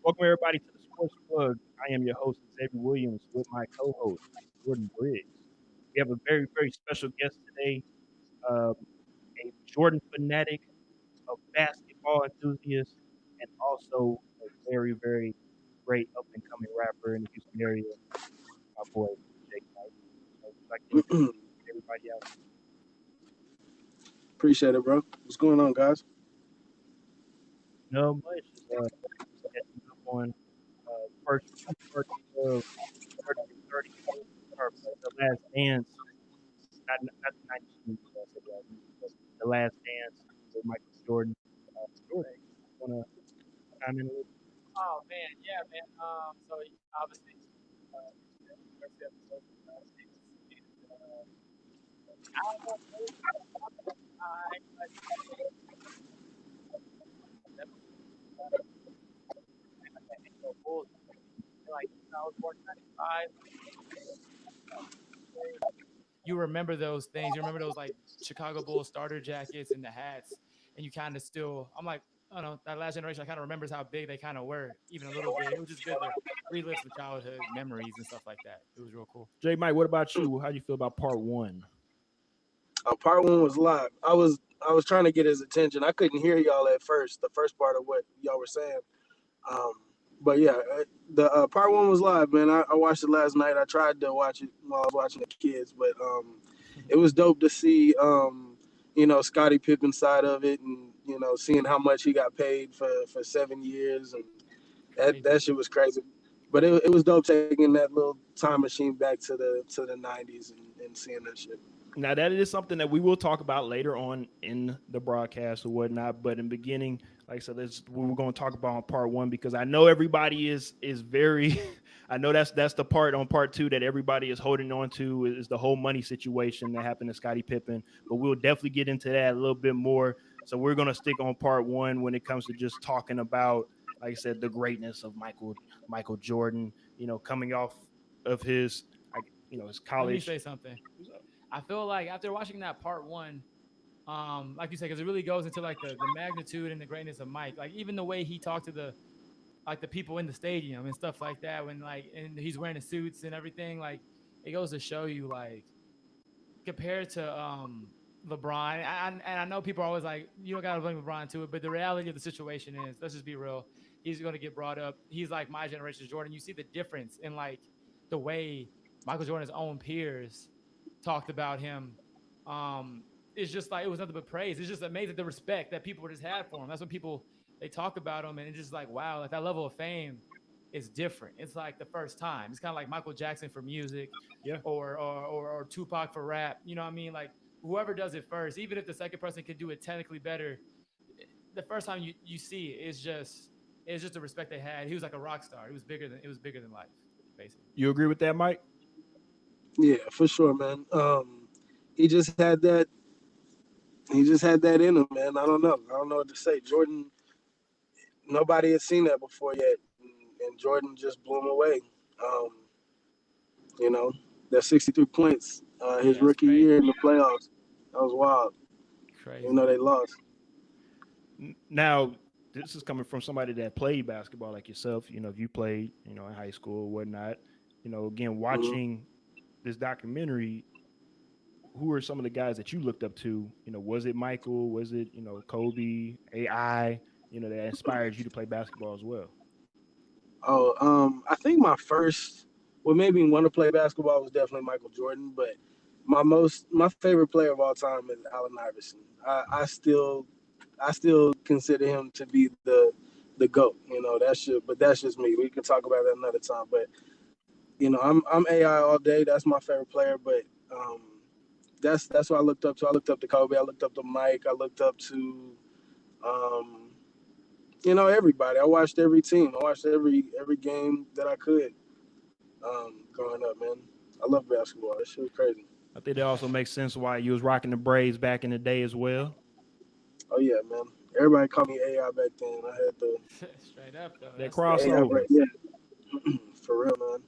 Welcome everybody to the Sports Plug. I am your host Xavier Williams with my co-host Jordan Briggs. We have a very very special guest today, um, a Jordan fanatic, a basketball enthusiast, and also a very very great up and coming rapper in the Houston area. My boy Jake Knight. So would you like to introduce everybody out? Appreciate it, bro. What's going on, guys? No much. Just catching up on first two parts of 30 for 30, or the Last Dance. Not the 19 but the Last Dance with Michael Jordan. Jordan, you wanna chime in a little? Oh man, yeah, man. So obviously, first episode, I don't know, maybe like that Bulls, like I was born in '95. You remember those things? You remember those like Chicago Bulls starter jackets and the hats, and you kind of still. I'm like, I don't know, that last generation. I kind of remembers how big they kind of were, even a little bit. It was just good to relive some childhood memories and stuff like that. It was real cool. Jay Mike, what about you? How do you feel about part one? Part one was live. I was trying to get his attention. I couldn't hear y'all at first. The first part of what y'all were saying. Um, but yeah, the part one was live, man. I watched it last night. I tried to watch it while I was watching the kids, but it was dope to see. Scottie Pippen side of it, and seeing how much he got paid for 7 years, and Crazy. that shit was crazy. But it was dope taking that little time machine back to the '90s and seeing that shit. Now that is something that we will talk about later on in the broadcast or whatnot. But in the beginning, like I said, that's what we're going to talk about on part one because I know everybody is very. I know that's the part on part two that everybody is holding on to is the whole money situation that happened to Scottie Pippen. But we'll definitely get into that a little bit more. So we're going to stick on part one when it comes to just talking about, like I said, the greatness of Michael Jordan. Coming off of his, his Let me college. say something. I feel like after watching that part one, like you said, because it really goes into like the magnitude and the greatness of Mike. Like even the way he talked to the people in the stadium and stuff like that when like and he's wearing the suits and everything. Like it goes to show you like compared to LeBron. And I know people are always like you don't gotta blame LeBron to it, but the reality of the situation is let's just be real. He's going to get brought up. He's like my generation's Jordan. You see the difference in like the way Michael Jordan's own peers talked about him. It's just like it was nothing but praise. It's just amazing the respect that people just had for him. That's when people they talk about him, and it's just like wow, like that level of fame is different. It's like the first time. It's kind of like Michael Jackson for music, Yeah. or Tupac for rap. You know what I mean? Like whoever does it first, even if the second person could do it technically better, the first time you see it, it's just the respect they had. He was like a rock star. It was bigger than life, basically. You agree with that, Mike? Yeah, for sure, man. He just had that. He just had that in him, man. I don't know. I don't know what to say. Jordan, nobody had seen that before yet, and Jordan just blew him away. Um, you know, that 63 points, his Yeah, that's rookie year crazy. in the playoffs. That was wild. Even Crazy. though they lost. Now, this is coming from somebody that played basketball like yourself. If you played, in high school or whatnot. Again, Hmm. watching this documentary, who are some of the guys that you looked up to? Was it Michael? Was it Kobe, AI? That inspired you to play basketball as well. Oh, I think my first, what made me want to play basketball was definitely Michael Jordan, but my favorite player of all time is Allen Iverson. I still consider him to be the goat. But that's just me. We can talk about that another time. But I'm AI all day. That's my favorite player. But um, that's what I looked up to. I looked up to Kobe. I looked up to Mike. I looked up to um, everybody. I watched every team. I watched every game that I could growing up, man. I love basketball. That shit was crazy. I think that also makes sense why you was rocking the braids back in the day as well. Oh yeah, man. Everybody called me AI back then. I had Straight up though. That That's the AI crossover. brain. Yeah, for real, man.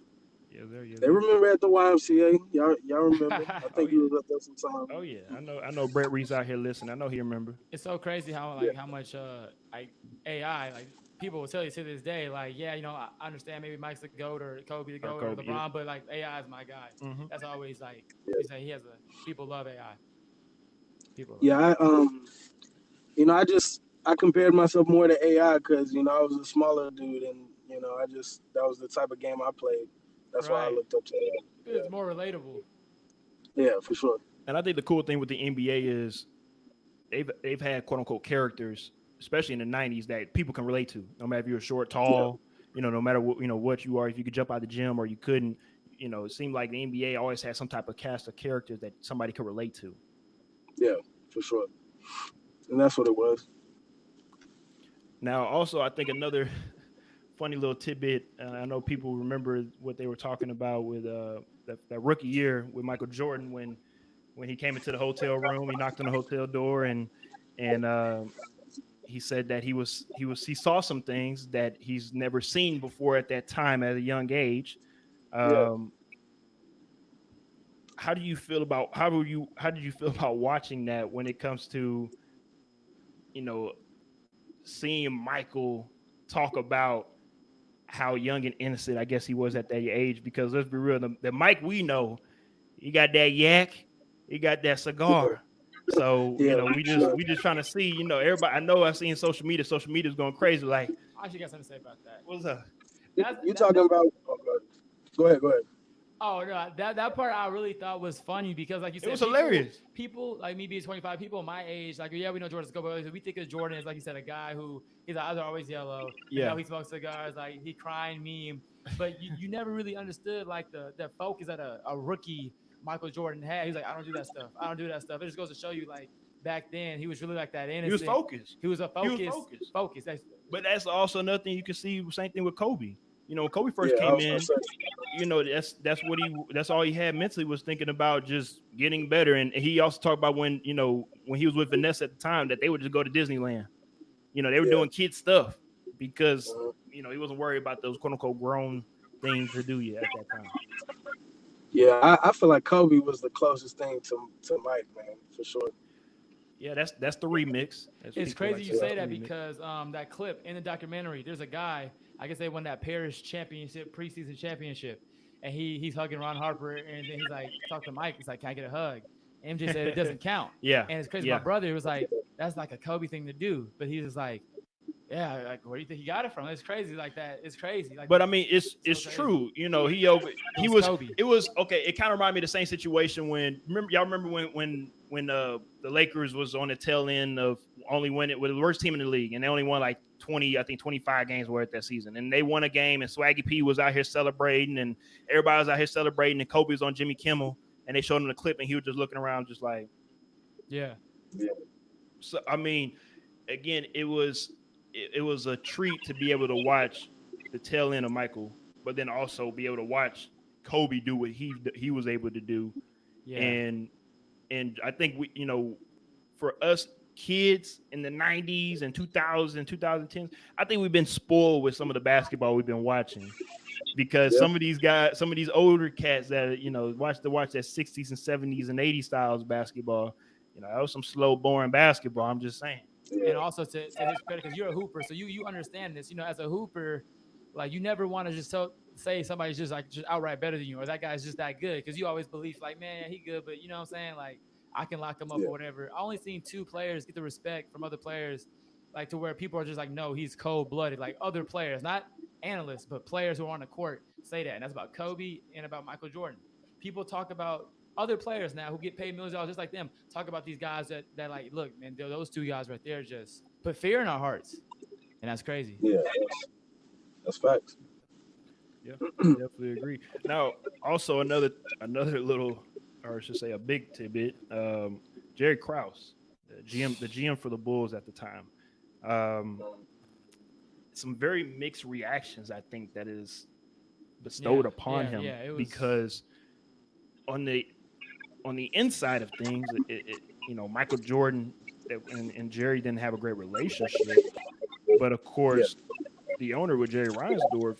Yeah, there, yeah, They there. remember at the YMCA. Y'all remember? I oh think you yeah. was up there sometime. Oh yeah, I know. Brett Reese out here listening. I know he remember. It's so crazy how Yeah. like how much like AI like people will tell you to this day, like, yeah, I understand maybe Mike's the GOAT or Kobe the Or GOAT or Kobe, yeah. LeBron, but like AI is my guy. Mhm. That's always like Yeah. you say he has a people love AI. People love Yeah, I compared myself more to AI because I was a smaller dude, and that was the type of game I played. it. That's why I Right. looked up to AI. It's more relatable. Yeah, for sure. And I think the cool thing with the NBA is they've had quote unquote characters, especially in the '90s, that people can relate to. No matter if you're short, Yeah, tall, no matter what you are, if you could jump out of the gym or you couldn't, it seemed like the NBA always had some type of cast of characters that somebody could relate to. yeah, for sure. And that's what it was. Now, also, I think another funny little tidbit. I know people remember what they were talking about with that rookie year with Michael Jordan when he came into the hotel room, he knocked on the hotel door and he said that he saw some things that he's never seen before at that time at a young age. Yeah. Um, how did you feel about watching that when it comes to you know seeing Michael talk about how young and innocent I guess he was at that age? Because let's be real, the Mike we know, he got that yak, he got that Yeah, cigar. So yeah, we for just sure. we just trying to see, everybody. I know I've seen social media. Social media's going crazy. Like, I actually got something to say about that. what's up? That's You that, talking about? Oh, go ahead. Go ahead. Oh no, that part I really thought was funny because, like you It said, was hilarious. people like me being 25, people my age, like yeah, we know Jordan's go, but we think of Jordan as, like you said, a guy who his eyes are always yellow. You Yeah. know, he smokes cigars, like he crying meme. But you never really understood like the focus that a rookie Michael Jordan had. He's like, I don't do that stuff. I don't do that stuff. It just goes to show you, like back then, he was really like that He was innocent. focused. He was a He was focus, focused. focus. That's But that's also another thing you can see. Same thing with Kobe. When Kobe first Yeah, I came was gonna in, say. that's all he had mentally was thinking about just getting better. And he also talked about when he was with Vanessa at the time that they would just go to Disneyland. They were Yeah. doing kid stuff because Mhm. he wasn't worried about those quote unquote grown things to do yet at that time. Yeah, I feel like Kobe was the closest thing to Mike, man, for sure. Yeah, that's the remix. As It's people like crazy to you say, that's say the that remix. because that clip in the documentary, there's a guy, I guess they won that Paris championship, preseason championship, and he's hugging Ron Harper, and then he's like, talk to Mike, he's like, can I get a hug? MJ said it doesn't count, Yeah, and it's crazy. My yeah. brother was like, that's like a Kobe thing to do, but he was like, yeah, like where do you think he got it from? It's crazy like that. It's crazy like But that. I mean, it's So it's crazy. true. It He was was Kobe. it was okay. It kind of reminded me of the same situation y'all remember when the Lakers was on the tail end of only winning with the worst team in the league, and they only won like 20, I think 25 games worth that season, and they won a game, and Swaggy P was out here celebrating, and everybody was out here celebrating, and Kobe was on Jimmy Kimmel, and they showed him the clip, and he was just looking around, just like. Yeah, Yeah, So I mean, again, it was a treat to be able to watch the tail end of Michael, but then also be able to watch Kobe do what he was able to do, yeah, and I think for us kids in the 90s and 2000s 2010s, I think we've been spoiled with some of the basketball we've been watching because yeah, some of these older cats that watch that 60s and 70s and 80s styles basketball, that was some slow boring basketball. I'm just saying. and yeah, also to his credit, because you're a hooper, so you understand this. As a hooper, like you never want to just say somebody's just outright better than you, or that guy's just that good, because you always believe like, man, he good, but you know what I'm saying, like I can lock him up yeah, or whatever. I only seen two players get the respect from other players, like to where people are just like, no, he's cold blooded. Like other players, not analysts, but players who are on the court say that, and that's about Kobe and about Michael Jordan. People talk about other players now who get paid millions of dollars just like them, talk about these guys that like, look, man, those two guys right there just put fear in our hearts, and that's crazy. yeah. That's facts. Yeah, I definitely agree. Now, also another little, or I should say, a big tidbit. Jerry Krause, the GM for the Bulls at the time, um, some very mixed reactions. I think that is bestowed Yeah, upon yeah, him yeah. It was. because on the inside of things, Michael Jordan and Jerry didn't have a great relationship, but of Yeah, course, the owner with Jerry Reinsdorf,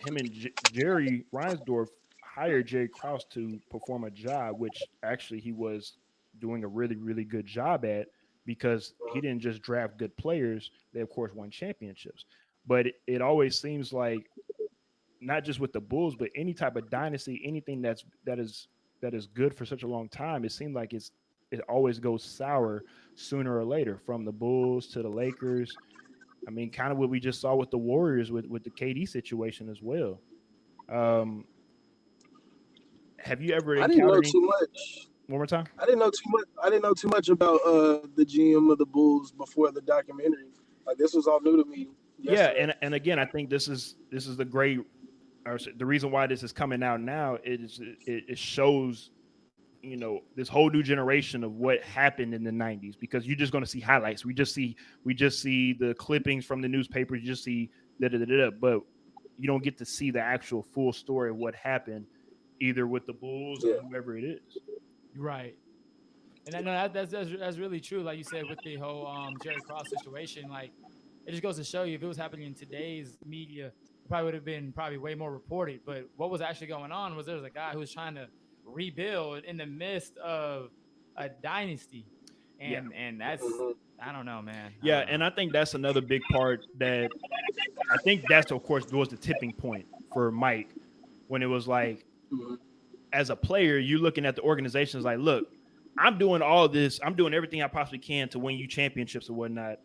him and Jerry Reinsdorf hired Jerry Krause to perform a job, which actually he was doing a really, really good job at because he didn't just draft good players. They, of course, won championships. but it always seems like not just with the Bulls, but any type of dynasty, anything that is good for such a long time, it seems like it always goes sour sooner or later. From the Bulls to the Lakers, I mean, kind of what we just saw with the Warriors with the KD situation as well. Um, have you ever I didn't know encountered any? too much. One more time. I didn't know too much. I didn't know too much about the GM of the Bulls before the documentary. Like this was all new to me Yeah, yesterday. and again, I think this is the great, or the reason why this is coming out now is it shows, this whole new generation of what happened in the 90s, because you're just going to see highlights. We just see the clippings from the newspapers. You just see da da da da, but you don't get to see the actual full story of what happened, either with the Bulls or Yeah, whoever it is. Right. And I know that's really true. Like you said, with the whole Jerry Cross situation, like it just goes to show you if it was happening in today's media, it probably would have been probably way more reported. But what was actually going on was there was a guy who was trying to rebuild in the midst of a dynasty, Yeah, and that's hmm I don't know, man. I yeah, don't and know. I think that's another big part that I think that's of course was the tipping point for Mike, when it was like, hmm as a player, you're looking at the organizations like, look, I'm doing all this, I'm doing everything I possibly can to win you championships or whatnot.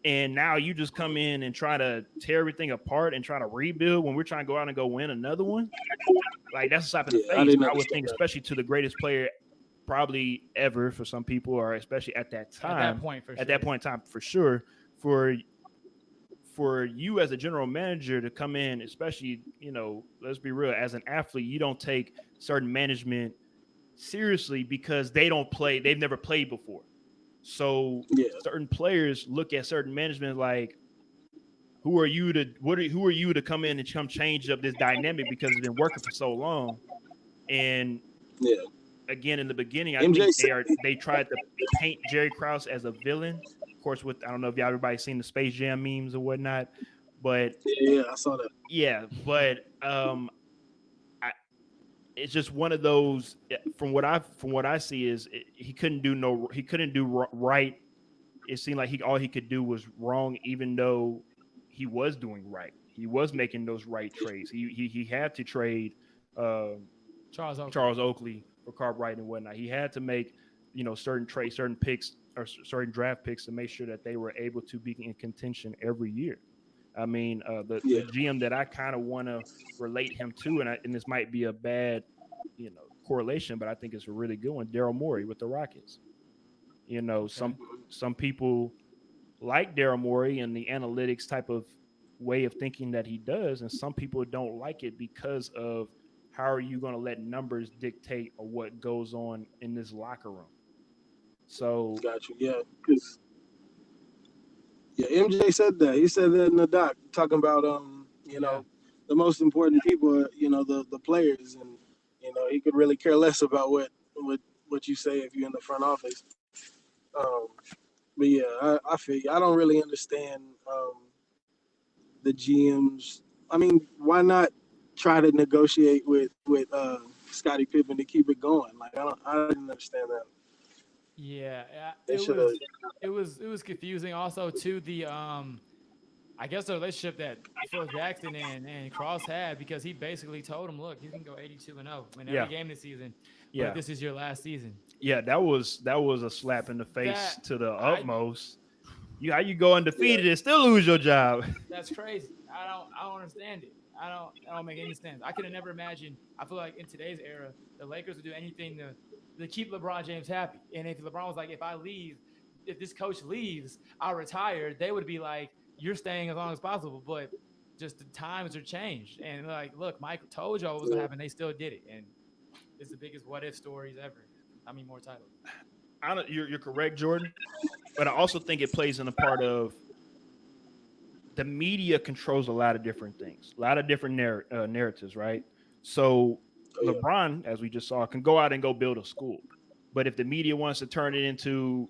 And now you just come in and try to tear everything apart and try to rebuild when we're trying to go out and go win another one. Like, that's a slap in the yeah. I face, didn't I would understand think, that. especially to the greatest player probably ever for some people, or especially at that At that time. point, for At sure. that point in time, for sure, for you as a general manager to come in, especially, let's be real, as an athlete, you don't take certain management seriously because they've never played before. So Yeah, certain players look at certain management like, who are you to come in and come change up this dynamic because it's been working for so long. And yeah. again, in the beginning, I MJ think said, they tried to paint Jerry Krause as a villain. Of course, with, I don't know if y'all everybody's seen the Space Jam memes or whatnot, but yeah, I saw that. yeah, but I, it's just one of those. From what I see is he couldn't do right. It seemed like all he could do was wrong, even though he was doing right. He was making those right trades. He had to trade um, Charles Oakley. Charles Oakley for Cartwright and whatnot. He had to make certain trades, certain picks, or certain draft picks to make sure that they were able to be in contention every year. I mean, the Yeah, GM that I kind of want to relate him to, and this might be a bad correlation, but I think it's a really good one. Daryl Morey with the Rockets. You know, Okay. some people like Daryl Morey and the analytics type of way of thinking that he does, and some people don't like it because of how are you going to let numbers dictate or what goes on in this locker room. So got you. Yeah, because yeah, MJ said that. He said that in the doc, talking about Yeah. the most important people are the players, and he could really care less about what you say if you're in the front office. Um, but yeah, I feel you. I don't really understand the GMs. I mean, why not try to negotiate with Scottie Pippen to keep it going? Like I didn't understand that. Yeah, They it should have. was it was confusing. Also, to the I guess the relationship that Phil Jackson and Cross had, because he basically told him, "Look, you can go 82-0 win every yeah, game this season, but yeah, this is your last season." yeah. That was a slap in the face That to the I utmost. How you go Yeah, undefeated and still lose your job? That's crazy. I don't understand it. I don't make any sense. I could have never imagined. I feel like in today's era, the Lakers would do anything to keep LeBron James happy. And if LeBron was like, if I leave, if this coach leaves, I'll retire, they would be like, you're staying as long as possible. But just the times are changed. And like, look, Mike told y'all what was gonna yeah. happen. They still did it. And it's the biggest what if stories ever. I mean, more titles. You're correct, Jordan, but I also think it plays in a part of the media controls a lot of different things, a lot of different narratives, right? So Oh yeah, LeBron, as we just saw, can go out and go build a school, but if the media wants to turn it into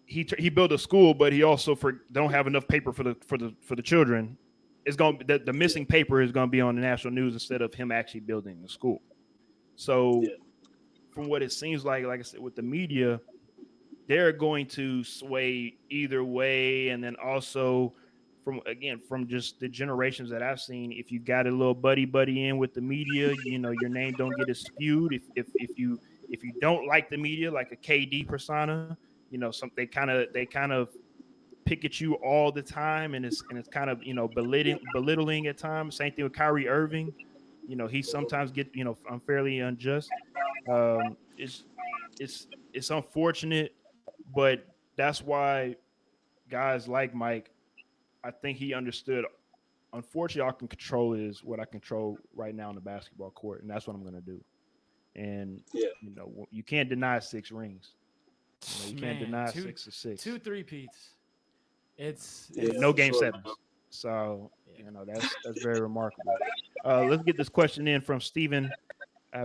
he built a school, but he also don't have enough paper for the children, it's going the yeah, missing paper is going to be on the national news instead of him actually building the school. So yeah, from what it seems like I said, with the media, they're going to sway either way, and then also from just the generations that I've seen, if you got a little buddy in with the media, your name don't get as spewed. If you don't like the media, like a KD persona, some they kind of pick at you all the time, and it's kind of belittling at times. Same thing with Kyrie Irving. He sometimes get unfairly unjust. It's unfortunate, but that's why guys like Mike, I think he understood. Unfortunately, all I can control is what I control right now on the basketball court, and that's what I'm going to do. And Yeah. you can't deny 6 rings. You can't Man, deny two, 6 or 6. two three-peats. It's Yeah, No for game sure. sevens. So that's very remarkable. Let's get this question in from Steven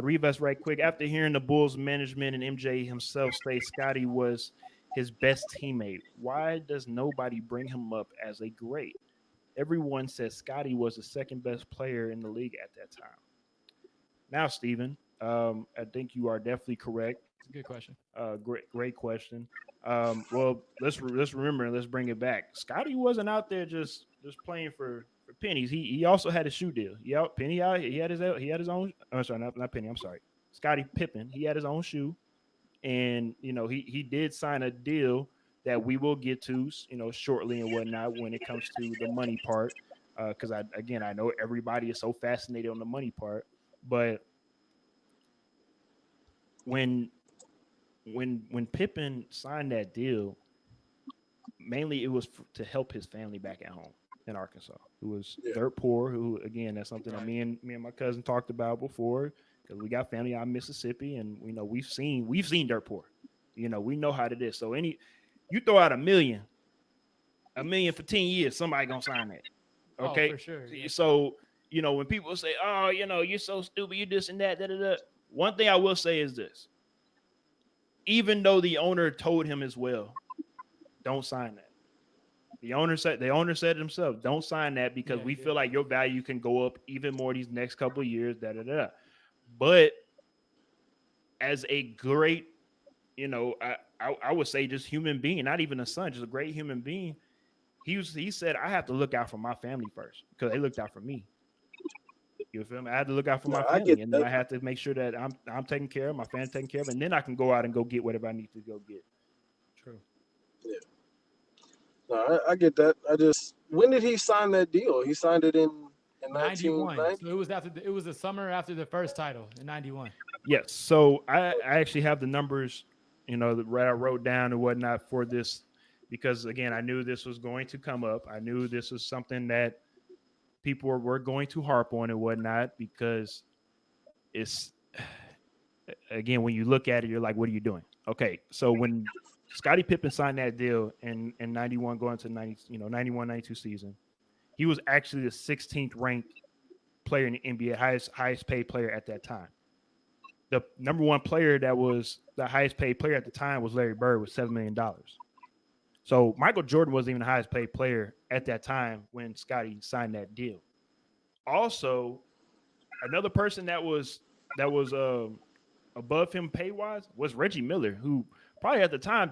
Rivas right quick. After hearing the Bulls management and MJ himself say Scotty was his best teammate, why does nobody bring him up as a great? Everyone says Scotty was the second best player in the league at that time. Now, Steven, I think you are definitely correct. a good question. Great question. Well, let's remember and let's bring it back. Scotty wasn't out there just playing for pennies. He also had a shoe deal. Yeah, Penny out. He had his own. I'm sorry, not Penny. I'm sorry. Scotty Pippen. He had his own shoe, and he did sign a deal that we will get to shortly and whatnot when it comes to the money part. Because I know everybody is so fascinated on the money part, but when Pippen signed that deal, mainly it was to help his family back at home in Arkansas, who was dirt poor. Who, again, that's something that me and my cousin talked about before, because we got family out in Mississippi, and we've seen dirt poor. We know how it is. So you throw out $1 million for 10 years, somebody gonna sign that. Okay, for sure. Yeah. So when people say, "Oh, you're so stupid, you this and that," da da da. One thing I will say is this: even though the owner told him as well, don't sign that. The owner said it himself, don't sign that because we feel like your value can go up even more these next couple of years, da da da. But as a great, I would say just human being, not even a son, just a great human being, he said, I have to look out for my family first because they looked out for me. You feel me? I had to look out for my family, and then I had to make sure that I'm taken care of, my family taken care of, and then I can go out and go get whatever I need to go get. True. Yeah. No, I get that. When did he sign that deal? He signed it in 91. 1990. So it was the summer after the first title in 91. Yes. So I actually have the numbers, that I wrote down and whatnot for this, because again, I knew this was going to come up. I knew this was something that people were going to harp on and whatnot, because it's, again, when you look at it, you're like, what are you doing? Okay. So when Scottie Pippen signed that deal in 91 going to 90, 91, 92 season, he was actually the 16th ranked player in the NBA, highest paid player at that time. The number one player that was the highest paid player at the time was Larry Bird with $7 million. So Michael Jordan wasn't even the highest paid player at that time when Scottie signed that deal. Also, another person that was above him pay wise was Reggie Miller, who probably at the time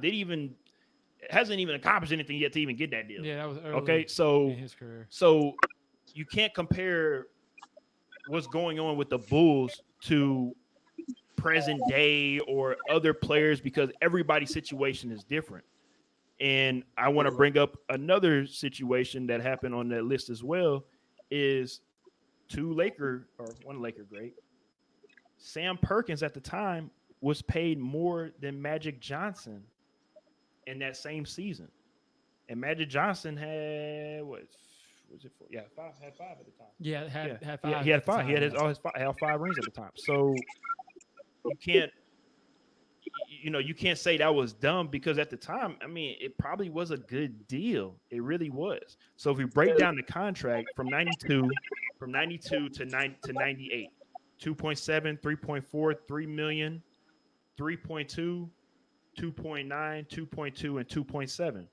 hasn't even accomplished anything yet to even get that deal. Yeah, that was early. Okay, so in his career. So you can't compare what's going on with the Bulls to present day or other players, because everybody's situation is different. And I want to bring up another situation that happened on that list as well, is one Laker great, Sam Perkins at the time was paid more than Magic Johnson in that same season. And Magic Johnson had what was it for? Yeah, had five at the time. Yeah, had He five. had at the five. time, He had yeah. all 5 rings at the time. So you can't say that was dumb, because at the time, I mean, it probably was a good deal. It really was. So if we break down the contract from 92 to 98, 2.7, 3.4, 3 million, 3.2, 2.9, 2.2, and 2.7.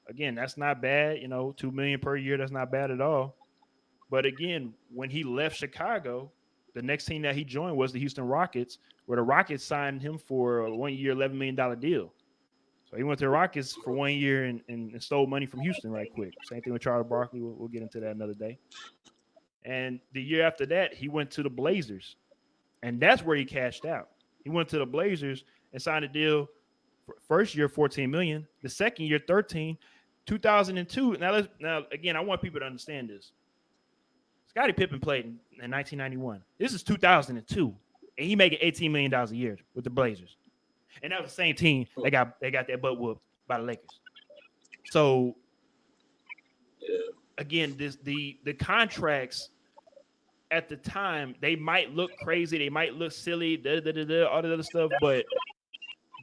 Again, that's not bad. 2 million per year. That's not bad at all. But again, when he left Chicago, the next team that he joined was the Houston Rockets, where the Rockets signed him for a 1 year, $11 million deal. So he went to the Rockets for 1 year and stole money from Houston right quick. Same thing with Charles Barkley. We'll get into that another day. And the year after that, he went to the Blazers, and that's where he cashed out. He went to the Blazers and signed a deal. For first year, 14 million. The second year, 13. 2002. Now again, I want people to understand this. Scottie Pippen played in 1991. This is 2002, and he making $18 million a year with the Blazers. And that was the same team they got their butt whooped by the Lakers. So again, the contracts at the time, they might look crazy, they might look silly, all the other stuff, but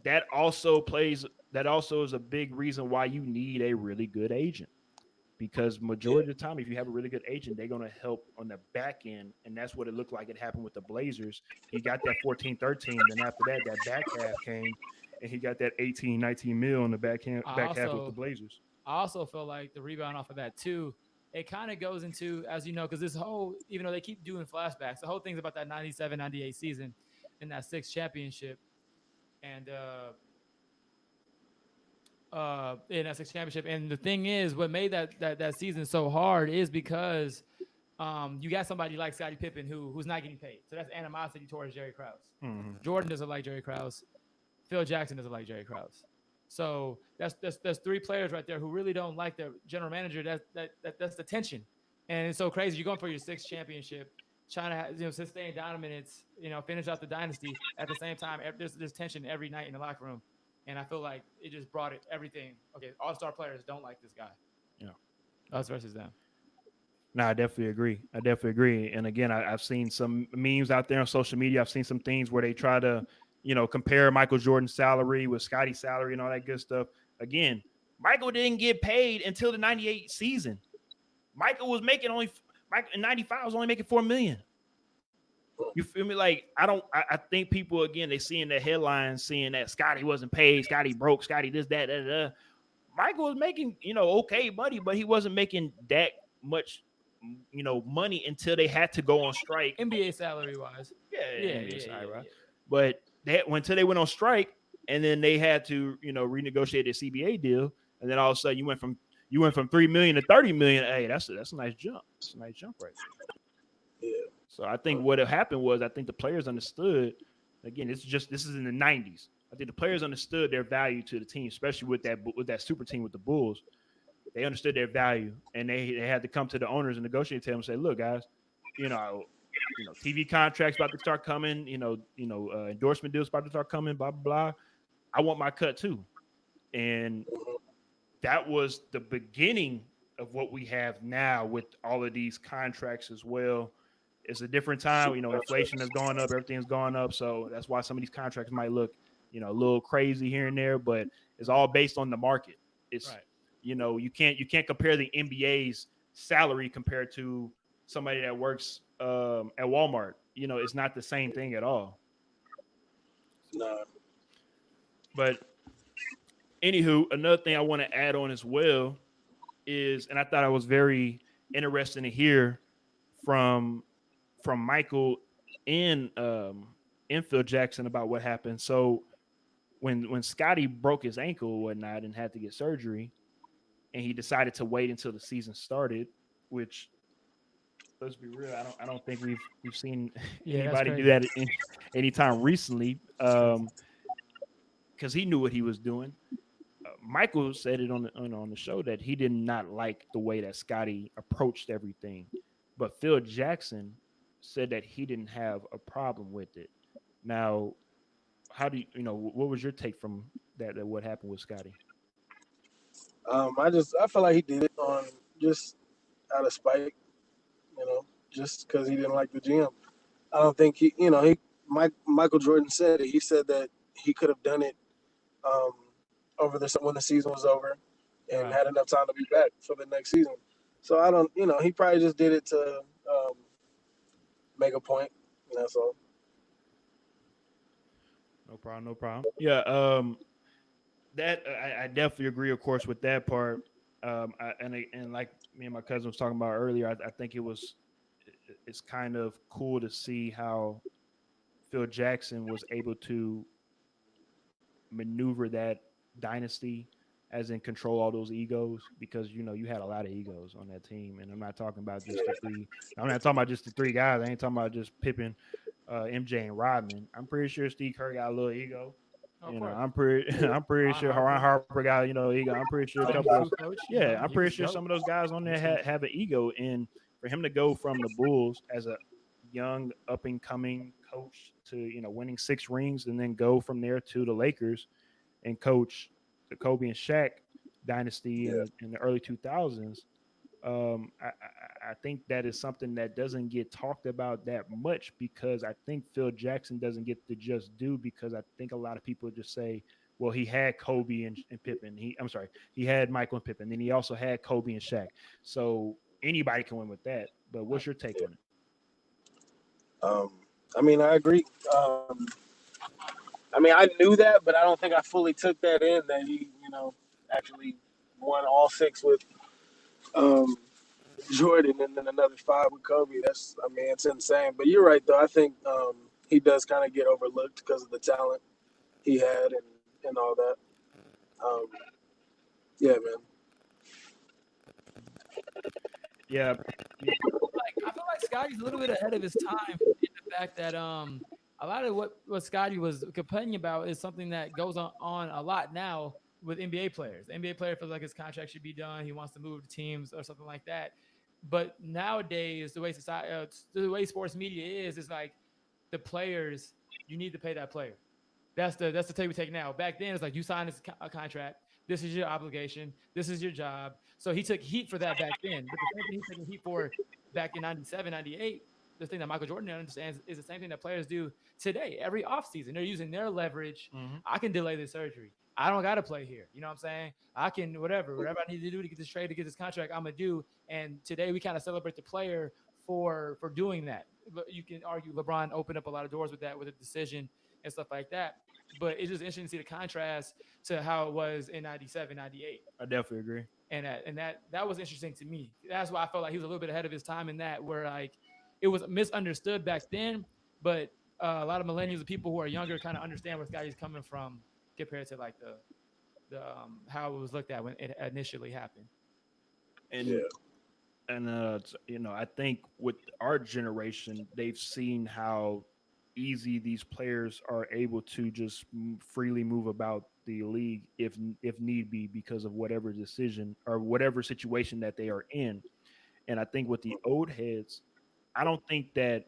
that also is a big reason why you need a really good agent. Because majority of the time, if you have a really good agent, they're going to help on the back end. And that's what it looked like it happened with the Blazers. He got that 14, 13. Then after that, that back half came and he got that 18, 19 mil on the back half with the Blazers. I also feel like the rebound off of that too, it kind of goes into, as you know, because this whole, even though they keep doing flashbacks, the whole thing's about that 97, 98 season and that sixth championship. And in that sixth championship. And the thing is, what made that season so hard is because you got somebody like Scottie Pippen who's not getting paid. So that's animosity towards Jerry Krause. Mm-hmm. Jordan doesn't like Jerry Krause. Phil Jackson doesn't like Jerry Krause. So that's three players right there who really don't like their general manager. That's the tension. And it's so crazy. You're going for your sixth championship, trying to sustain dominance, finish out the dynasty. At the same time, there's tension every night in the locker room. And I feel like it just brought it everything. Okay, all-star players don't like this guy. Yeah. Us versus them. No, I definitely agree. And again, I've seen some memes out there on social media. I've seen some things where they try to, compare Michael Jordan's salary with Scottie's salary and all that good stuff. Again, Michael didn't get paid until the 98 season. Michael was making in 95 was only making $4 million. You feel me? Like, I think people, again, they seeing the headlines, seeing that Scottie wasn't paid, Scottie broke, Scottie this, that. Michael was making, okay money, but he wasn't making that much, money until they had to go on strike. NBA salary wise. Yeah. But until they went on strike, and then they had to, renegotiate their CBA deal, and then all of a sudden you went from $3 million to $30 million. Hey, that's a nice jump. That's a nice jump right there. Yeah. So I think what happened was, I think the players understood. Again, this is in the 90s. I think the players understood their value to the team, especially with that super team with the Bulls. They understood their value, and they had to come to the owners and negotiate to them and say, "Look, guys, TV contracts about to start coming. Endorsement deals about to start coming. Blah blah blah. I want my cut too." And that was the beginning of what we have now with all of these contracts as well. It's a different time. Inflation has gone up. Everything's gone up. So that's why some of these contracts might look, a little crazy here and there, but it's all based on the market. It's, right. You can't compare the NBA's salary compared to somebody that works at Walmart. It's not the same thing at all. No. But anywho, another thing I want to add on as well is, and I thought it was very interesting to hear from Michael and Phil Jackson about what happened. So when Scottie broke his ankle and whatnot and had to get surgery, and he decided to wait until the season started, which, let's be real, I don't think we've seen anybody do that anytime recently, because he knew what he was doing. Michael said it on the show that he did not like the way that Scottie approached everything, but Phil Jackson said that he didn't have a problem with it. Now, how do what was your take from that what happened with Scottie? I feel like he did it on just out of spite, just because he didn't like the GM. I don't think Michael Jordan said it. He said that he could have done it over when the season was over and had enough time to be back for the next season. So I don't, he probably just did it to make a point. That's all. No problem. Yeah, that I definitely agree, of course, with that part. And like me and my cousin was talking about earlier, I think it's kind of cool to see how Phil Jackson was able to maneuver that dynasty, as in control all those egos, because you had a lot of egos on that team, and I'm not talking about just the three. I'm not talking about just the three guys. I ain't talking about just Pippen, MJ, and Rodman. I'm pretty sure Steve Kerr got a little ego. Of course. I'm pretty I'm pretty Ron sure Ron Harper, Harper got ego. I'm pretty sure a Tony couple of those. Kukoc, Yeah, I'm he pretty was sure dope. some of those guys on there have an ego, and for him to go from the Bulls as a young up and coming coach to winning 6 rings, and then go from there to the Lakers and coach the Kobe and Shaq dynasty Yeah. in the early 2000s. I think that is something that doesn't get talked about that much, because I think Phil Jackson doesn't get the just due, because I think a lot of people just say, well, he had Kobe and Pippen. I'm sorry, he had Michael and Pippen. Then he also had Kobe and Shaq. So anybody can win with that. But what's your take on it? Um, I mean, I agree. I mean, I knew that, but I don't think I fully took that in that he, actually won all 6 with um, Jordan and then another 5 with Kobe. I mean, it's insane. But you're right, though. I think he does kind of get overlooked because of the talent he had and all that. Um, yeah, man. Yeah, I feel like Scotty's a little bit ahead of his time in the fact that a lot of what Scotty was complaining about is something that goes on a lot now with NBA players. The NBA player feels like his contract should be done. He wants to move to teams or something like that. But nowadays, the way society, the way sports media is like the players. You need to pay that player. That's the take we take now. Back then, it's like you signed a contract. This is your obligation. This is your job. So he took heat for that back then. But the same thing he's taking heat for back in 97, 98, the thing that Michael Jordan understands is the same thing that players do today. Every offseason, they're using their leverage. mm-hmm. I can delay the surgery. I don't got to play here. You know what I'm saying? I can, whatever I need to do to get this trade, to get this contract, I'm going to do. And today we kind of celebrate the player for doing that. But you can argue LeBron opened up a lot of doors with that, with a decision and stuff like that. But it's just interesting to see the contrast to how it was in 97, 98. I definitely agree. And that was interesting to me. That's why I felt like he was a little bit ahead of his time in that, where like it was misunderstood back then, but a lot of millennials and people who are younger kind of understand where Scotty's coming from compared to like the how it was looked at when it initially happened. And Yeah. and I think with our generation, they've seen how easy these players are able to just freely move about the league if need be, because of whatever decision or whatever situation that they are in. And I think with the old heads, I don't think that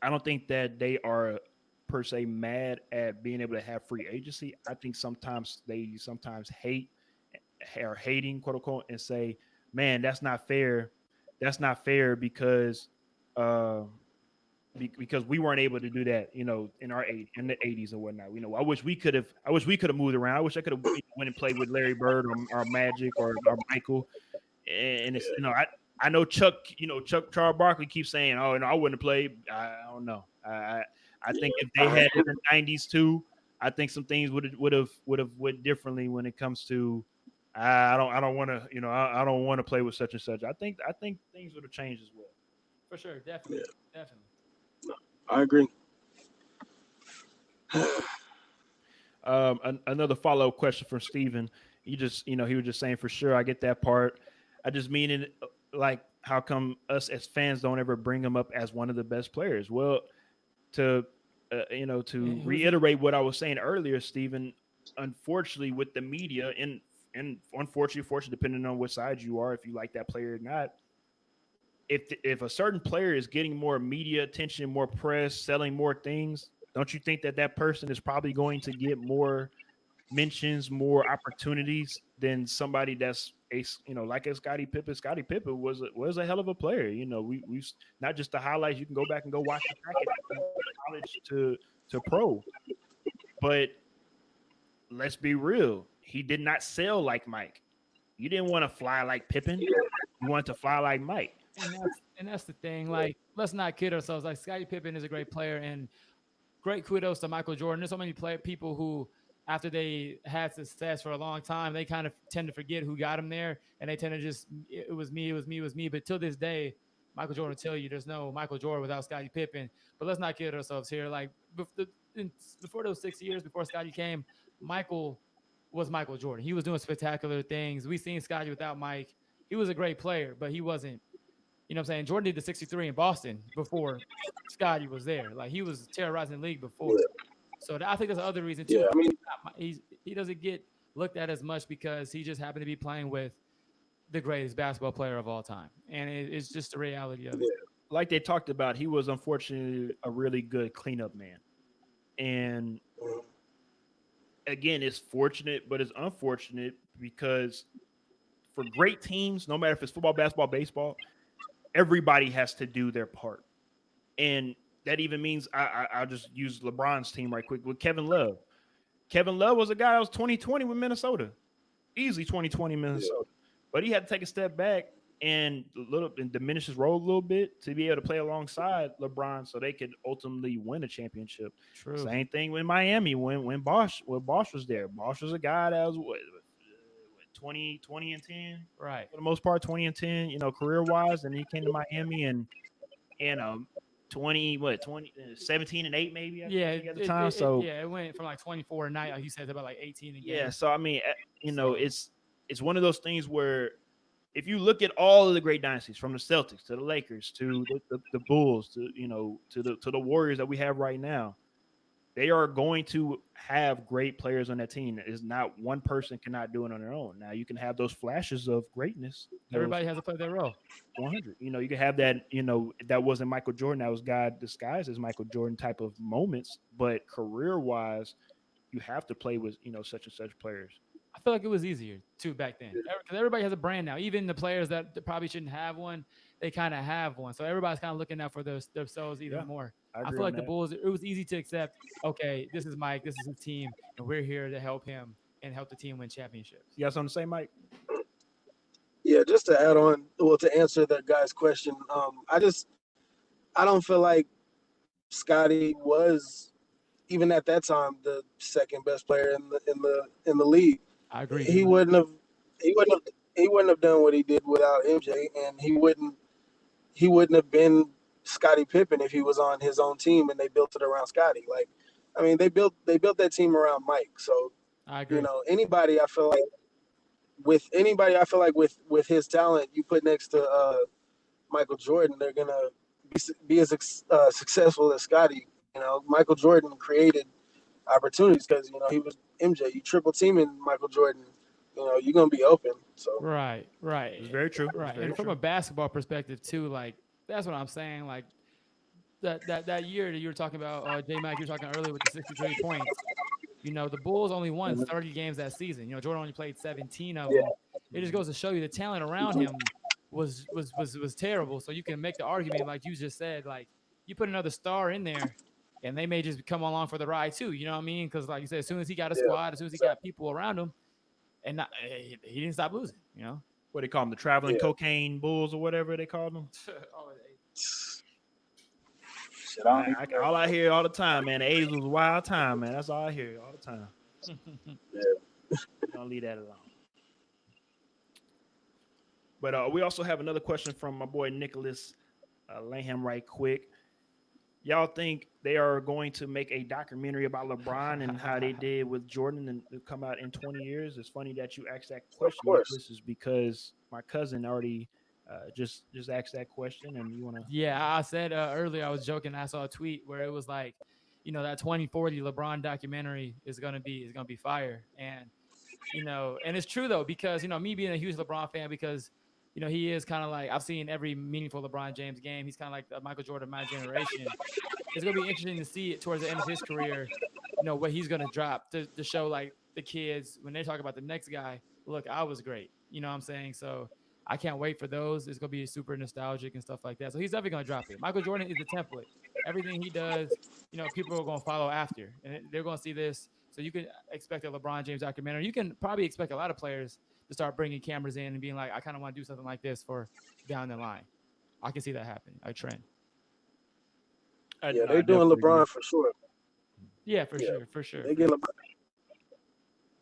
I don't think that they are per se mad at being able to have free agency. I think sometimes they hate are hating, quote unquote, and say, "Man, that's not fair. That's not fair because uh, because we weren't able to do that, in in the '80s and whatnot. I wish we could have. I wish we could have moved around. I wish I could have went and played with Larry Bird or Magic or Michael. And it's I know Chuck. Chuck Charles Barkley keeps saying, "Oh, no, I wouldn't have played." I don't know. I think if they had in the '90s too, I think some things would have went differently when it comes to. I don't want to I don't want to play with such and such. I think things would have changed as well. For sure, definitely, definitely. I agree. Another follow up question from Steven. He was just saying, for sure, I get that part. I just mean it like, how come us as fans don't ever bring him up as one of the best players? Well, to reiterate what I was saying earlier, Steven, unfortunately with the media and unfortunately, fortunately, depending on what side you are, if you like that player or not, if a certain player is getting more media attention, more press, selling more things, don't you think that person is probably going to get more mentions, more opportunities than somebody that's like a Scottie Pippen? Scottie Pippen was a hell of a player. We've not just the highlights. You can go back and go watch the package from college to pro. But let's be real, he did not sell like Mike. You didn't want to fly like Pippen. You wanted to fly like Mike. And that's the thing. Like, let's not kid ourselves. Like, Scottie Pippen is a great player, and great kudos to Michael Jordan. There's so many people who, after they had success for a long time, they kind of tend to forget who got them there, and they tend to just, it was me, it was me, it was me. But till this day, Michael Jordan will tell you there's no Michael Jordan without Scottie Pippen. But let's not kid ourselves here. Like, before those 6 years before Scottie came, Michael was Michael Jordan. He was doing spectacular things. We seen Scottie without Mike. He was a great player, but he wasn't. You know what I'm saying? Jordan did the 63 in Boston before Scottie was there. Like he was terrorizing the league before. Yeah, So I think that's the other reason too. yeah. I mean, He doesn't get looked at as much because he just happened to be playing with the greatest basketball player of all time, and it's just the reality of it. yeah, Like they talked about, he was unfortunately a really good cleanup man. And mhm, again, it's fortunate, but it's unfortunate because for great teams, no matter if it's football, basketball, baseball, everybody has to do their part. And that even means I'll just use LeBron's team right quick with Kevin Love. Kevin Love was a guy that was 2020 with Minnesota, easily 2020 yeah, Minnesota, but he had to take a step back and diminish his role a little bit to be able to play alongside LeBron so they could ultimately win a championship. True. Same thing with Miami when Bosch was there. Bosch was a guy that was 20 and 10 Right. for the most part, 20 and 10, career wise, and he came to Miami and 17 and 8 maybe I Yeah. think at the time. So yeah, it went from like 24 a night, like you said, to about like 18 a game. yeah, so I mean, So- it's one of those things where if you look at all of the great dynasties, from the Celtics to the Lakers to the Bulls to to the Warriors that we have right now, they are going to have great players on that team. It's not one person cannot do it on their own. Now you can have those flashes of greatness. Everybody has to play their role. 100. You can have that. That wasn't Michael Jordan. That was God disguised as Michael Jordan type of moments. But career wise, you have to play with such and such players. I feel like it was easier too back then because everybody has a brand now. Even the players that probably shouldn't have one, they kind of have one. So everybody's kind of looking out for themselves even Yeah, more. I I agree feel on like the that. Bulls, it was easy to accept. Okay, this is Mike, this is his team, and we're here to help him and help the team win championships. You got something to say, Mike? yeah. Just to add on, well, to answer that guy's question, I don't feel like Scotty was even at that time the second best player in the league. I agree. He wouldn't have he wouldn't have he wouldn't have done what he did without MJ, and he wouldn't have been Scottie Pippen if he was on his own team and they built it around Scotty. Like, I mean, they built that team around Mike. So I agree. anybody I feel like with his talent, you put next to Michael Jordan, they're gonna be as successful as Scotty. Michael Jordan created opportunities because he was MJ. You triple teaming Michael Jordan, you're gonna be open. So Right, right, It's very true. right. It's very And from true. a basketball perspective too, like that's what I'm saying. Like that year that you were talking about, J Mac, you were talking earlier with the 63 points. The Bulls only won 30 games that season. Jordan only played 17 of yeah, them. It just goes to show you the talent around him was terrible. So you can make the argument, like you just said, like you put another star in there, and they may just come along for the ride too. You know what I mean? Because like you said, as soon as he got a yeah, squad, as soon as he got people around him, and he didn't stop losing. What they call them, the traveling yeah. cocaine bulls or whatever they call them. Oh, Shit, I don't even know. All I hear all the time, man. The '80s was a wild time, man. That's all I hear all the time. Yeah. Don't leave that alone. But we also have another question from my boy Nicholas Layham right quick. Y'all think they are going to make a documentary about LeBron and how they did with Jordan and it'll come out in 20 years? It's funny that you asked that question. course. This is because my cousin already just asked that question, and you want to. Yeah, I said earlier I was joking. I saw a tweet where it was like, that 2040 LeBron documentary is gonna be fire, and and it's true though because me being a huge LeBron fan because he is kind of like I've seen every meaningful LeBron James game. He's kind of like the Michael Jordan of my generation. It's gonna be interesting to see it towards the end of his career, what he's gonna drop to show like the kids when they talk about the next guy. Look, I was great. You know what I'm saying? So I can't wait for those. It's gonna be super nostalgic and stuff like that. So he's definitely gonna drop it. Michael Jordan is the template. Everything he does, people are gonna follow after, and they're gonna see this. So you can expect a LeBron James documentary. You can probably expect a lot of players to start bringing cameras in and being like, I kind of want to do something like this for down the line. I can see that happening. A trend. Yeah, they're doing LeBron for sure. Yeah, for Yeah. sure, for sure. They get LeBron.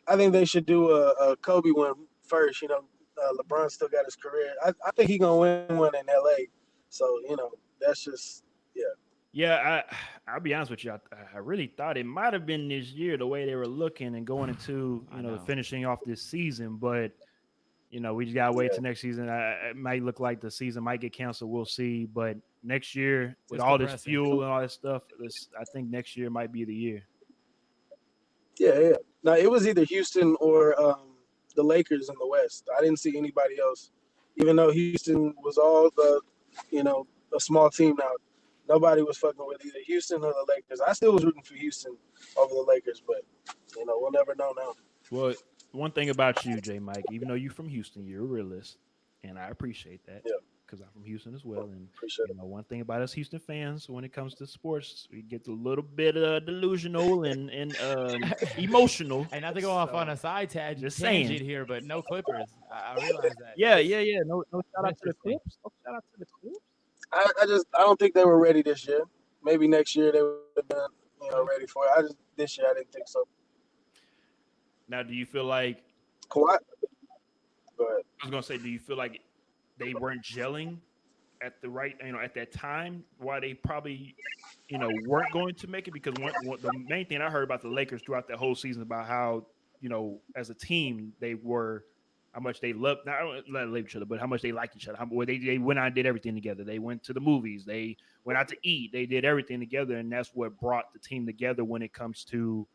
I think they should do a Kobe one first. LeBron still got his career. I think he's gonna win one in LA. So that's just Yeah, I'll be honest with you. I really thought it might have been this year the way they were looking and going into I know. finishing off this season, but we just gotta wait Yeah, till next season. It might look like the season might get canceled. We'll see. But next year, with Just all this depressing. fuel and all that stuff, I think next year might be the year. yeah, yeah. Now it was either Houston or the Lakers in the West. I didn't see anybody else, even though Houston was all a small team now. Nobody was fucking with either Houston or the Lakers. I still was rooting for Houston over the Lakers, but we'll never know now. Well, one thing about you, J. Mike, even though you're from Houston, you're a realist, and I appreciate that Yeah, because I'm from Houston as well. And appreciate it. one thing about us Houston fans, when it comes to sports, we get a little bit delusional and emotional. And not to go off on So, a side just tangent saying. here, but no Clippers. I realize that. Yeah, yeah, yeah. No shout out to the Interesting. Clips. No shout out to the Clips. I don't think they were ready this year. Maybe next year they would have been ready for it. This year I didn't think so. Now, do you feel like Kawhi, go ahead. I was gonna say, do you feel like they weren't gelling at the right, at that time? Why they probably, weren't going to make it? Because the main thing I heard about the Lakers throughout the whole season about how, as a team they were, how much they loved not love each other, but how much they liked each other. Where they went out and did everything together. They went to the movies. They went out to eat. They did everything together, and that's what brought the team together when it comes to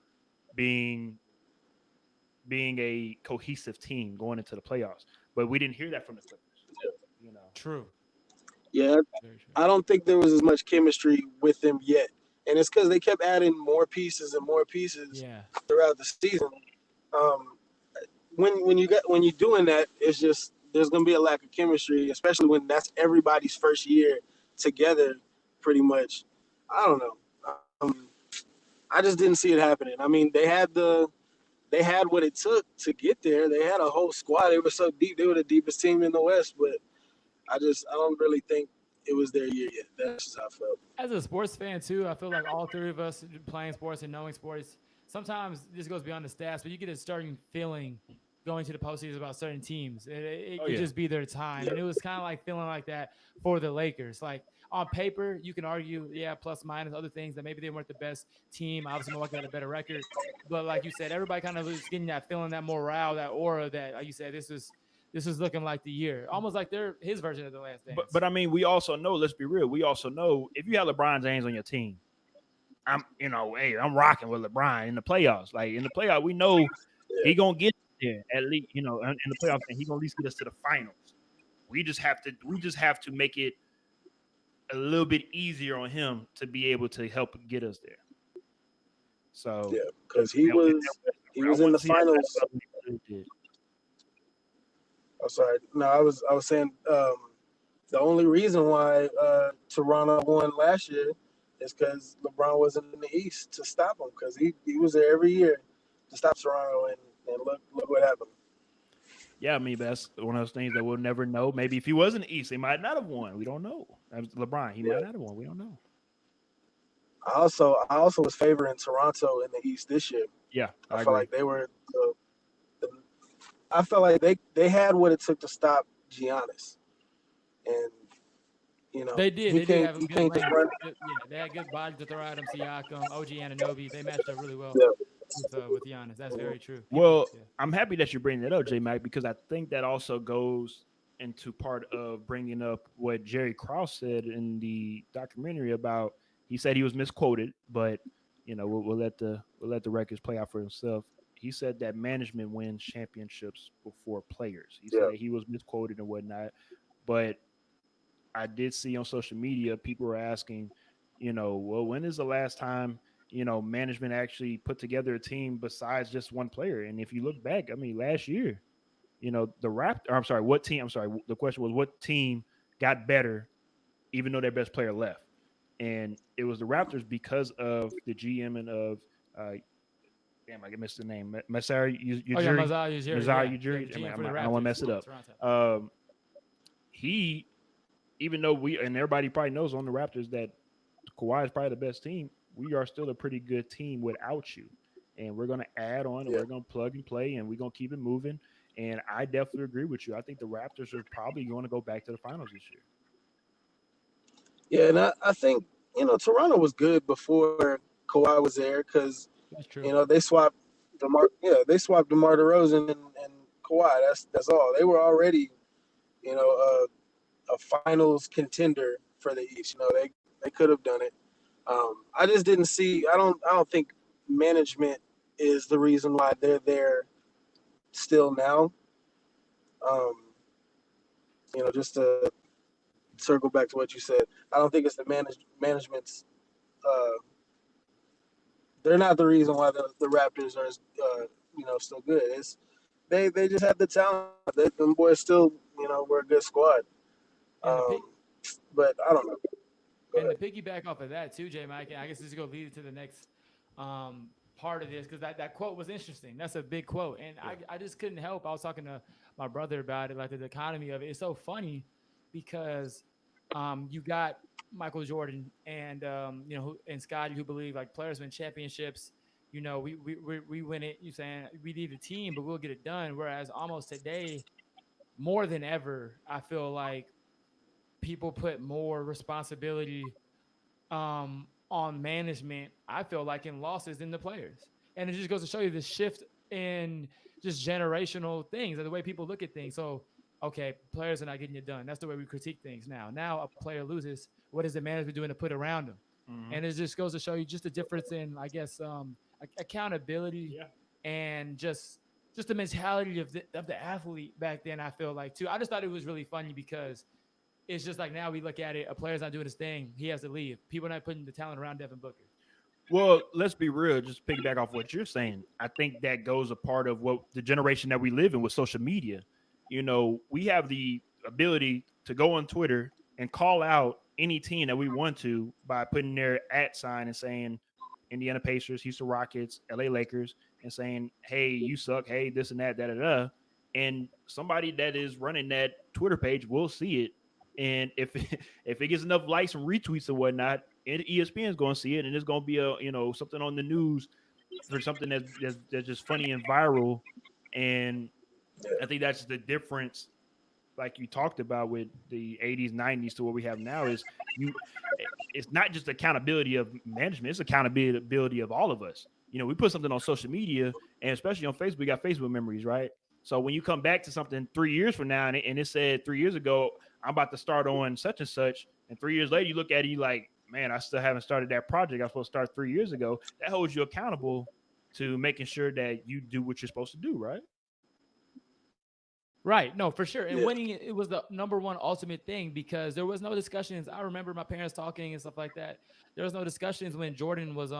being a cohesive team going into the playoffs. But we didn't hear that from the Clippers. True. Yeah, Very true. I don't think there was as much chemistry with them yet, and it's because they kept adding more pieces and more pieces Yeah. throughout the season. Um, when you're doing that, it's just there's gonna be a lack of chemistry, especially when that's everybody's first year together, pretty much. I don't know. Um, I just didn't see it happening. I mean, they had what it took to get there. They had a whole squad. They were so deep. They were the deepest team in the West, but I don't really think it was their year yet. That's just how I felt. As a sports fan too, I feel like all three of us playing sports and knowing sports, sometimes this goes beyond the stats, but you get a certain feeling going to the postseason about certain teams. It Oh could yeah. just be their time. And it was kind of like feeling like that for the Lakers. Like on paper, you can argue, yeah, plus minus other things that maybe they weren't the best team. Obviously, Milwaukee had a better record. But like you said, everybody kind of was getting that feeling, that morale, that aura that, like you said, this is looking like the year. Almost like they're his version of the last dance. But I mean, we also know. Let's be real. We also know if you have LeBron James on your team, hey, I'm rocking with LeBron in the playoffs. Like in the playoffs, we know he gonna get there at least. In the playoffs, and he gonna at least get us to the finals. We just have to make it a little bit easier on him to be able to help get us there. So Yeah, because he was in the finals. I'm sorry. No, I was saying the only reason why Toronto won last year is because LeBron wasn't in the East to stop him because he was there every year to stop Toronto and look what happened. Yeah, I mean that's one of those things that we'll never know. Maybe if he was in the East, he might not have won. We don't know. That was LeBron. He might not have won. We don't know. I also was favoring Toronto in the East this year. Yeah, I I felt agree. like they were. I felt like they had what it took to stop Giannis, and They did. he They did have can't a he good can't just length. run. Yeah, they had good bodies to throw at him. Siakam, OG Anunoby. They matched up really well Yeah. with Giannis. That's very true. Well, Yeah. I'm happy that you're bringing that up, J. Mike, because I think that also goes into part of bringing up what Jerry Krause said in the documentary about. He said he was misquoted, but we'll let the records play out for himself. He said that management wins championships before players. He said Yeah. that he was misquoted and whatnot, but I did see on social media people were asking, well, when is the last time management actually put together a team besides just one player? And if you look back, I mean, last year, the Raptors. I'm sorry, what team? I'm sorry. The question was, what team got better, even though their best player left? And it was the Raptors because of the GM and of damn, I missed the name. Masai Oh yeah, Ujiri. Masai Ujiri. Masai Yeah, Ujiri. GM for the I don't want to mess it up. Toronto. He, even though we and everybody probably knows on the Raptors that Kawhi is probably the best team, we are still a pretty good team without you. And we're going to add on and Yeah. we're going to plug and play and we're going to keep it moving. And I definitely agree with you. I think the Raptors are probably going to go back to the finals this year. Yeah, and I think Toronto was good before Kawhi was there because That's true. they swapped DeMar DeRozan and Kawhi. That's all. They were already a finals contender for the East. They could have done it. I just didn't see. I don't think management is the reason why they're there still now. Um, just to circle back to what you said, I don't think it's the management's. Uh, they're not the reason why the Raptors are still good. It's they just have the talent. Them boys still we're a good squad. And the Um, pick but I don't know. Go and to ahead. piggyback off of that too, J Mike, I guess this is gonna lead to the next part of this because that quote was interesting. That's a big quote. And I just couldn't help. I was talking to my brother about it, like the economy of it. It's so funny because you got Michael Jordan and and Scotty who believe like players win championships. We win it. You saying we need a team, but we'll get it done. Whereas almost today, more than ever, I feel like people put more responsibility on management, I feel like in losses than the players. And it just goes to show you the shift in just generational things and the way people look at things. So, okay, players are not getting it done. That's the way we critique things now. Now a player loses. What is the management doing to put around them? Mm-hmm. And it just goes to show you just the difference in, I guess, accountability Yeah. and just the mentality of the athlete back then. I feel like too. I just thought it was really funny because it's just like now we look at it, a player's not doing his thing, he has to leave. People are not putting the talent around Devin Booker. Well, let's be real. Just piggyback off what you're saying. I think that goes a part of what the generation that we live in with social media. We have the ability to go on Twitter and call out any team that we want to by putting their @ sign and saying Indiana Pacers, Houston Rockets, LA Lakers, and saying, "Hey, you suck. Hey, this and that, da da da." And somebody that is running that Twitter page will see it, and if if it gets enough likes and retweets and whatnot, and ESPN is going to see it, and it's going to be something on the news for something that's just funny and viral. And I think that's the difference, like you talked about with the 80s, 90s to what we have now is you. It's not just accountability of management; it's accountability of all of us. We put something on social media, and especially on Facebook, we got Facebook memories, right? So when you come back to something 3 years from now, and it said 3 years ago, I'm about to start on such and such, and 3 years later, you look at it, you like, man, I still haven't started that project I was supposed to start 3 years ago. That holds you accountable to making sure that you do what you're supposed to do, right? Right. No, for sure. And Yeah. winning it was the number one ultimate thing because there was no discussions. I remember my parents talking and stuff like that. There was no discussions when Jordan was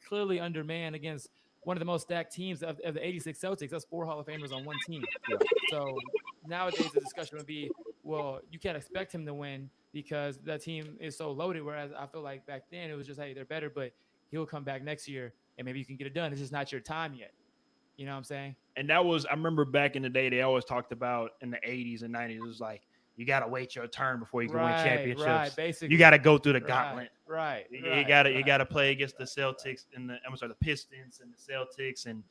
clearly undermanned against one of the most stacked teams of the 86 Celtics. That's 4 Hall of Famers on one team. Yeah. So nowadays the discussion would be, well, you can't expect him to win because that team is so loaded. Whereas I feel like back then it was just, hey, they're better, but he'll come back next year and maybe you can get it done. It's just not your time yet. You know what I'm saying? And that was, I remember back in the day, they always talked about in the 80s and 90s, it was like, you got to wait your turn before you can win championships. Right, basically. You got to go through the gauntlet. Right. You got to play against the Celtics and the Pistons and the Celtics and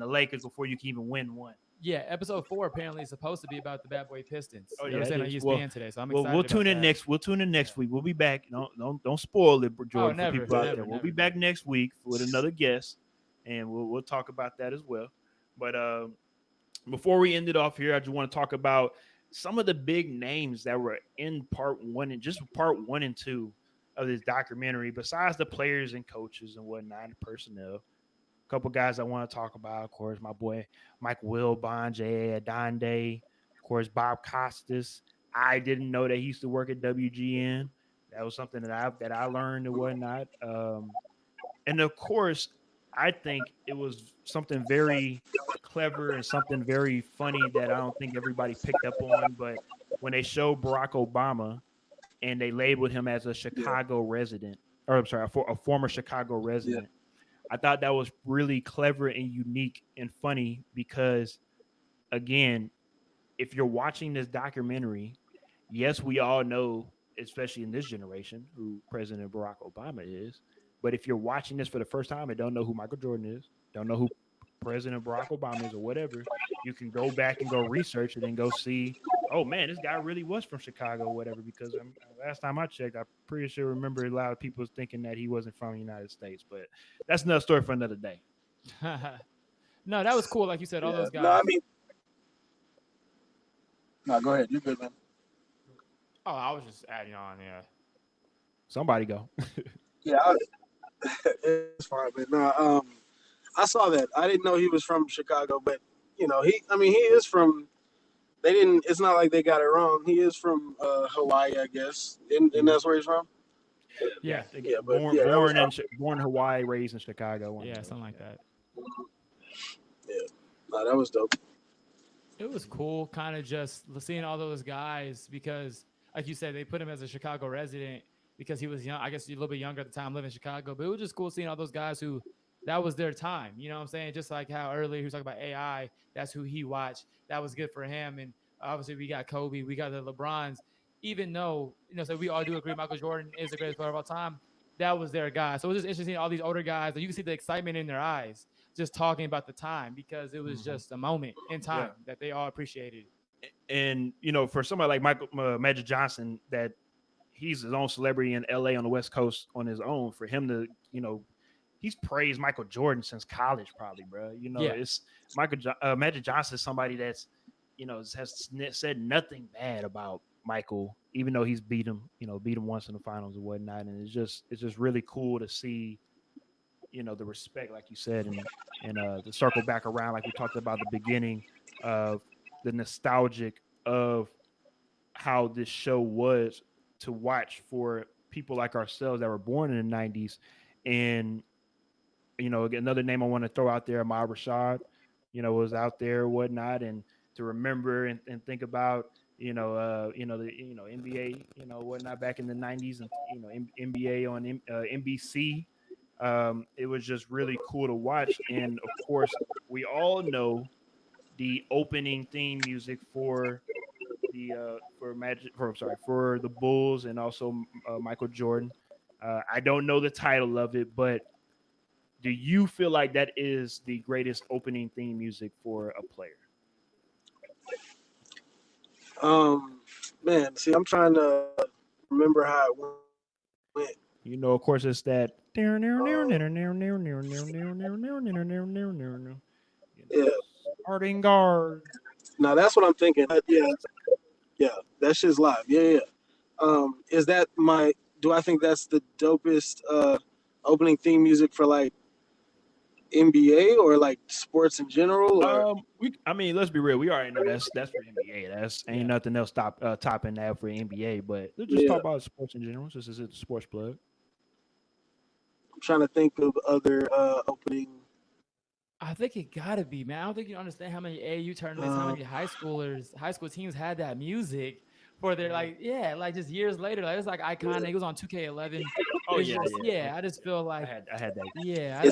the Lakers before you can even win one. Yeah, episode 4 apparently is supposed to be about the Bad Boy Pistons. Oh, They yeah, were saying it on is. ESPN today, so I'm Well, excited. we'll tune about in that. next. We'll tune in next week. We'll be back. Don't spoil it, Jordan, never, for people out never, there. We'll be never. back next week with another guest, and we'll talk about that as well. But before we end it off here, I just want to talk about some of the big names that were in part 1 and just part 1 and 2 of this documentary, besides the players and coaches and whatnot, and personnel. A couple guys I want to talk about, of course, my boy Mike Wilbon, J.A. Adonde, of course, Bob Costas. I didn't know that he used to work at WGN. That was something that I learned and whatnot. And of course, I think it was something very clever and something very funny that I don't think everybody picked up on. But when they showed Barack Obama and they labeled him as a Chicago resident, or I'm sorry, a former Chicago resident, I thought that was really clever and unique and funny because, again, if you're watching this documentary, yes, we all know, especially in this generation, who President Barack Obama is. But if you're watching this for the first time and don't know who Michael Jordan is, don't know who President Barack Obama is or whatever, you can go back and go research it and go see, oh man, this guy really was from Chicago or whatever. Because last time I checked, I'm pretty sure remember a lot of people was thinking that he wasn't from the United States. But that's another story for another day. No, that was cool. Like you said, all Yeah. those No, I guys. mean, no, go ahead. You're good, man. Oh, I was just adding on. Yeah. Somebody go. Yeah, it's fine, man. No, I saw that. I didn't know he was from Chicago, but I mean, he is from. They didn't. It's not like they got it wrong. He is from Hawaii, I guess, and that's where he's from. Yeah. Yeah, but born yeah, that was, born in Hawaii, raised in Chicago. One of Yeah. those. Something like that. yeah, no, that was dope. It was cool, kind of just seeing all those guys because, like you said, they put him as a Chicago resident because he was young. I guess a little bit younger at the time, living in Chicago. But it was just cool seeing all those guys who that was their time. You know what I'm saying? Just like how earlier he was talking about AI, that's who he watched. That was good for him. And obviously, we got Kobe, we got the LeBrons. Even though so we all do agree Michael Jordan is the greatest player of all time. That was their guy. So it was just interesting. All these older guys, you can see the excitement in their eyes, just talking about the time because it was just a moment in time that they all appreciated. And for somebody like Michael Magic Johnson, that he's his own celebrity in LA on the West Coast on his own, for him to he's praised Michael Jordan since college, probably, bro. It's Magic Johnson is somebody that's has said nothing bad about Michael, even though he's beat him once in the finals and whatnot. And it's just really cool to see the respect, like you said, and to circle back around, like we talked about at the beginning, of the nostalgic of how this show was to watch for people like ourselves that were born in the 90s. And another name I want to throw out there, Ahmad Rashad, was out there, whatnot, and to remember and think about, the NBA, whatnot, back in the 90s, and NBA on NBC. It was just really cool to watch, and of course, we all know the opening theme music for for the Bulls, and also Michael Jordan. I don't know the title of it, but do you feel like that is the greatest opening theme music for a player? Man, see, I'm trying to remember how it went. Of course, it's that. Yeah, Starting guard. now that's what I'm thinking. Yeah, that shit's live. Yeah. Is that my? Do I think that's the dopest opening theme music for like NBA or like sports in general? Or Let's be real. We already know that's for NBA. That's ain't nothing else topping that for NBA. But let's just talk about sports in general. This is a sports plug. I'm trying to think of other opening. I think it gotta be, man. I don't think you understand how many AAU tournaments, how many high school teams had that music for their like just years later. Like it's like iconic. It was on 2K11. Oh It's yeah, just, yeah. I just feel like I had that. yeah,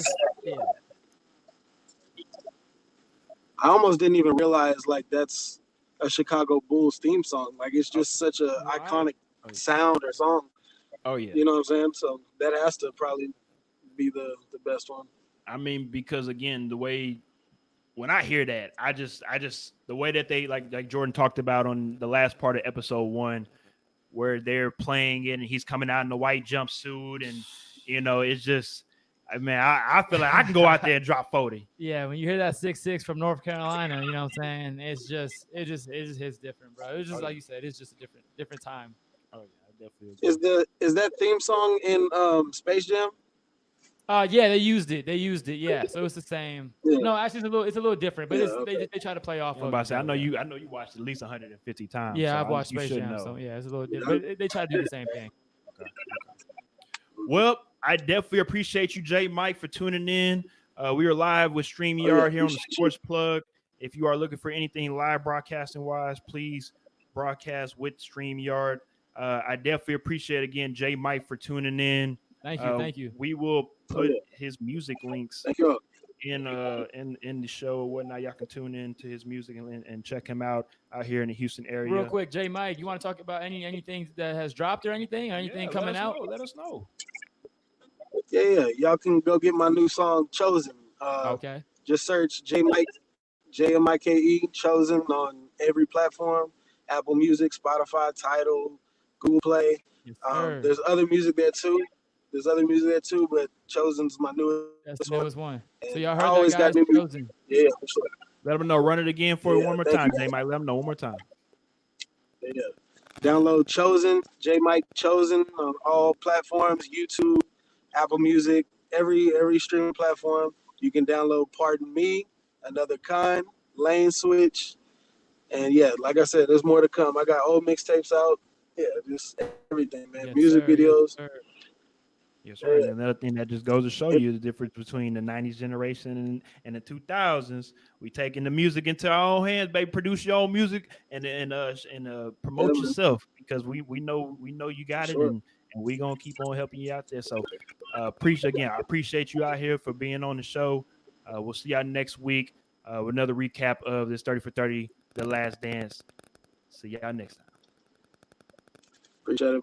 I almost didn't even realize like that's a Chicago Bulls theme song. Like it's just such a iconic sound or song. Oh yeah. You know what I'm saying? So that has to probably be the best one. I mean, because again, the way when I hear that, I just the way that they like Jordan talked about on the last part of episode 1, where they're playing it and he's coming out in the white jumpsuit, and it's just, I feel like I can go out there and drop 40. Yeah, when you hear that 6'6" from North Carolina, you know what I'm saying? It just hits different, bro. It's just like you said, it's just a different time. Oh yeah, I definitely agree. Is that theme song in Space Jam? Yeah, they used it. Yeah, so it's the same. Yeah. No, actually, it's a little different, but Yeah, they try to play off I'm of about it. to say, I know you watched at least 150 times. Yeah, so I've watched you Space should Jam, know. so yeah, it's a little different. But they try to do the same thing. Okay. Well, I definitely appreciate you, Jay Mike, for tuning in. We are live with StreamYard here on the Sports Plug. If you are looking for anything live broadcasting wise, please broadcast with StreamYard. I definitely appreciate again Jay Mike for tuning in. Thank you. We will put his music links in the show or whatnot. Y'all can tune in to his music and check him out here in the Houston area. Real quick, Jay Mike, you want to talk about anything that has dropped or anything coming out? Let us know. Yeah. Y'all can go get my new song Chosen. Okay. Just search J Mike, JMIKE, Chosen on every platform. Apple Music, Spotify, Tidal, Google Play. Yes, sir. There's other music there too. But Chosen's my newest That's the one. newest one. So And y'all I heard that, always got guys? new music. Chosen. Yeah, for sure. Let them know. Run it again for you Yeah, one more thank time. you. They might let them know one more time. Yeah. Download Chosen, J Mike Chosen on all platforms, YouTube, Apple Music, every streaming platform. You can download Pardon Me, Another Kind, Lane Switch, and yeah, like I said, there's more to come. I got old mixtapes out. Yeah, just everything, man. Yes, Music sir. Yes, videos. sir. Yes, sir. And another thing that just goes to show you the difference between the 90s generation and the 2000s. We taking the music into our own hands, baby. Produce your own music and promote Yeah, man, yourself because we know you for got it sure. and we gonna keep on helping you out there. So I appreciate you out here for being on the show. We'll see y'all next week with another recap of this 30 for 30, The Last Dance. See y'all next time. Appreciate it, man.